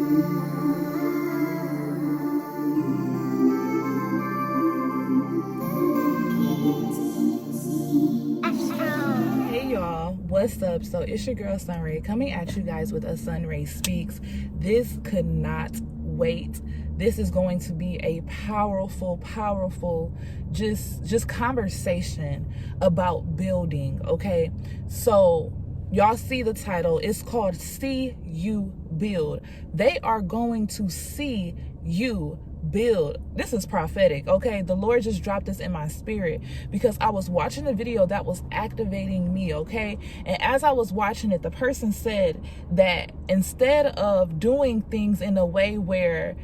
Hey y'all, what's up? So it's your girl Sunray coming at you guys with a Sunray Speaks. This could not wait. This is going to be a powerful just conversation about building. Okay, so y'all see the title. It's called See You Build. They are going to see you build. This is prophetic. Okay, the Lord just dropped this in my spirit because I was watching a video that was activating me. Okay, and as I was watching it, the person said that instead of doing things in a way where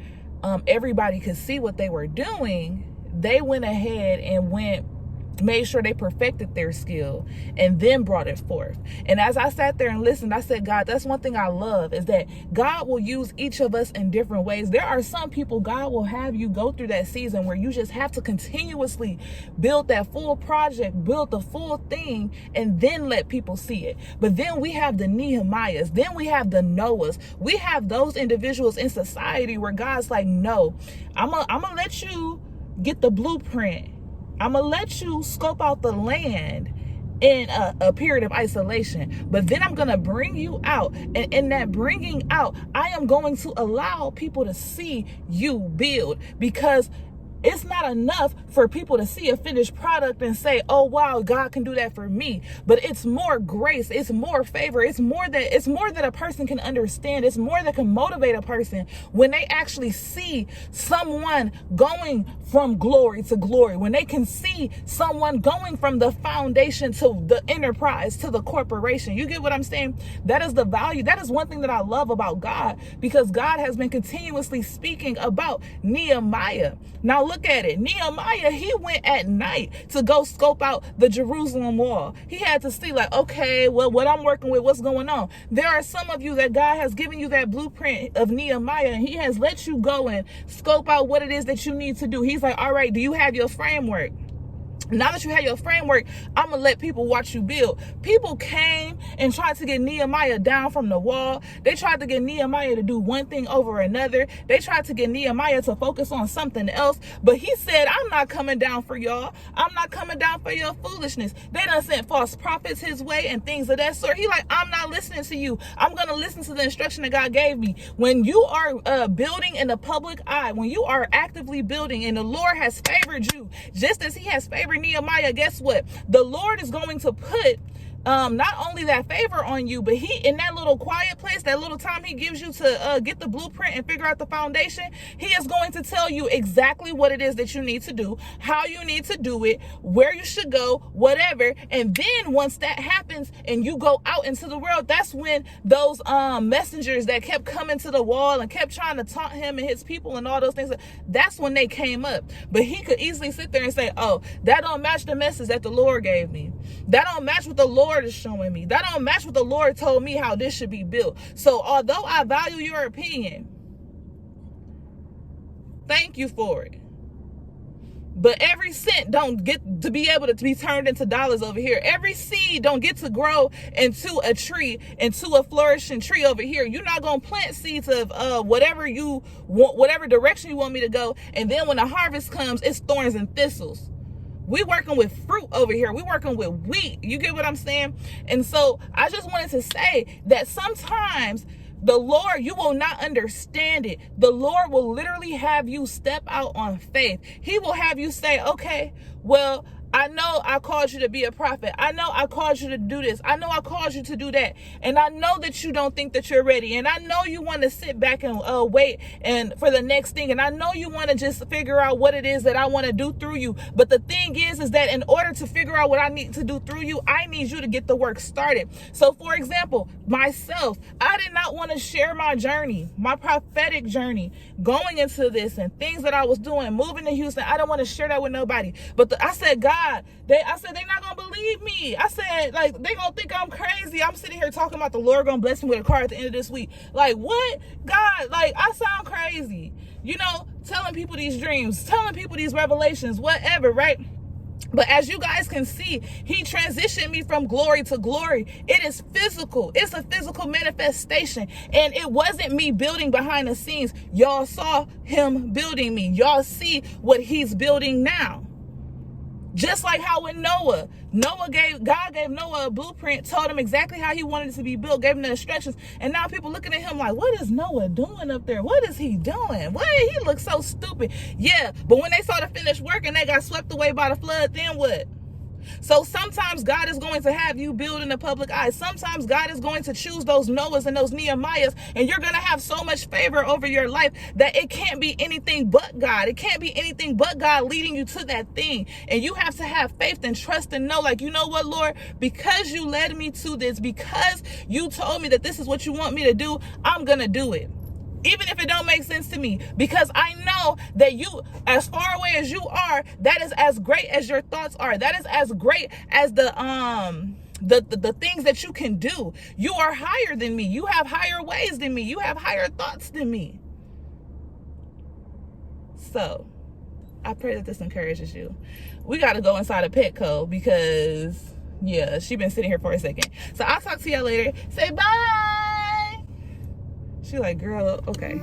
everybody could see what they were doing, they went ahead and made sure they perfected their skill and then brought it forth. And as I sat there and listened, I said, God, that's one thing I love, is that God will use each of us in different ways. There are some people God will have you go through that season where you just have to continuously build that full project, build the full thing, and then let people see it. But then we have the Nehemiahs, then we have the Noahs. We have those individuals in society where God's like, no, I'm gonna let you get the blueprint. I'm going to let you scope out the land in a period of isolation, but then I'm going to bring you out. And in that bringing out, I am going to allow people to see you build, because it's not enough for people to see a finished product and say, oh, wow, God can do that for me. But it's more grace. It's more favor. It's more that a person can understand. It's more that can motivate a person when they actually see someone going from glory to glory, when they can see someone going from the foundation to the enterprise to the corporation. You get what I'm saying? That is the value. That is one thing that I love about God, because God has been continuously speaking about Nehemiah. Now look at it. Nehemiah, he went at night to go scope out the Jerusalem wall. He had to see, like, okay, well, what I'm working with, what's going on? There are some of you that God has given you that blueprint of Nehemiah, and he has let you go and scope out what it is that you need to do. He's like, all right, do you have your framework? Now that you have your framework, I'm going to let people watch you build. People came and tried to get Nehemiah down from the wall. They tried to get Nehemiah to do one thing over another. They tried to get Nehemiah to focus on something else. But he said, I'm not coming down for y'all. I'm not coming down for your foolishness. They done sent false prophets his way and things of that sort. He like, I'm not listening to you. I'm going to listen to the instruction that God gave me. When you are building in the public eye, when you are actively building and the Lord has favored you, just as he has favored Nehemiah, guess what? The Lord is going to put not only that favor on you, but he, in that little quiet place, that little time he gives you to get the blueprint and figure out the foundation, he is going to tell you exactly what it is that you need to do, how you need to do it, where you should go, whatever. And then once that happens and you go out into the world, that's when those messengers that kept coming to the wall and kept trying to taunt him and his people and all those things, that's when they came up. But he could easily sit there and say, oh, that don't match the message that the Lord gave me. That don't match what the Lord is showing me. That don't match what the Lord told me how this should be built. So although I value your opinion, thank you for it. But every cent don't get to be able to be turned into dollars over here. Every seed don't get to grow into a tree, into a flourishing tree over here. You're not going to plant seeds of whatever you want, whatever direction you want me to go. And then when the harvest comes, it's thorns and thistles. We working with fruit over here. We working with wheat. You get what I'm saying? And so I just wanted to say that sometimes the Lord, you will not understand it. The Lord will literally have you step out on faith. He will have you say, okay, well, I know I called you to be a prophet. I know I called you to do this. I know I called you to do that. And I know that you don't think that you're ready. And I know you want to sit back and wait and for the next thing. And I know you want to just figure out what it is that I want to do through you. But the thing is that in order to figure out what I need to do through you, I need you to get the work started. So for example, myself, I did not want to share my journey, my prophetic journey, going into this and things that I was doing, moving to Houston. I don't want to share that with nobody. But I said, God, I said, they're not going to believe me. I said, like, they going to think I'm crazy. I'm sitting here talking about the Lord going to bless me with a car at the end of this week. Like, what? God, like, I sound crazy. You know, telling people these dreams, telling people these revelations, whatever, right? But as you guys can see, he transitioned me from glory to glory. It is physical. It's a physical manifestation. And it wasn't me building behind the scenes. Y'all saw him building me. Y'all see what he's building now. Just like how with Noah, God gave Noah a blueprint, told him exactly how he wanted it to be built, gave him the instructions. And now people looking at him like, what is Noah doing up there? What is he doing? What? He looks so stupid. Yeah, but when they saw the finished work and they got swept away by the flood, then what? So sometimes God is going to have you build in the public eye. Sometimes God is going to choose those Noahs and those Nehemiahs, and you're going to have so much favor over your life that it can't be anything but God. It can't be anything but God leading you to that thing. And you have to have faith and trust and know, like, you know what, Lord, because you led me to this, because you told me that this is what you want me to do, I'm going to do it. Even if it don't make sense to me, because I know that you, as far away as you are, that is as great as your thoughts are. That is as great as the things that you can do. You are higher than me. You have higher ways than me. You have higher thoughts than me. So I pray that this encourages you. We got to go inside of Petco because, yeah, she's been sitting here for a second. So I'll talk to y'all later. Say bye. She like, girl, okay.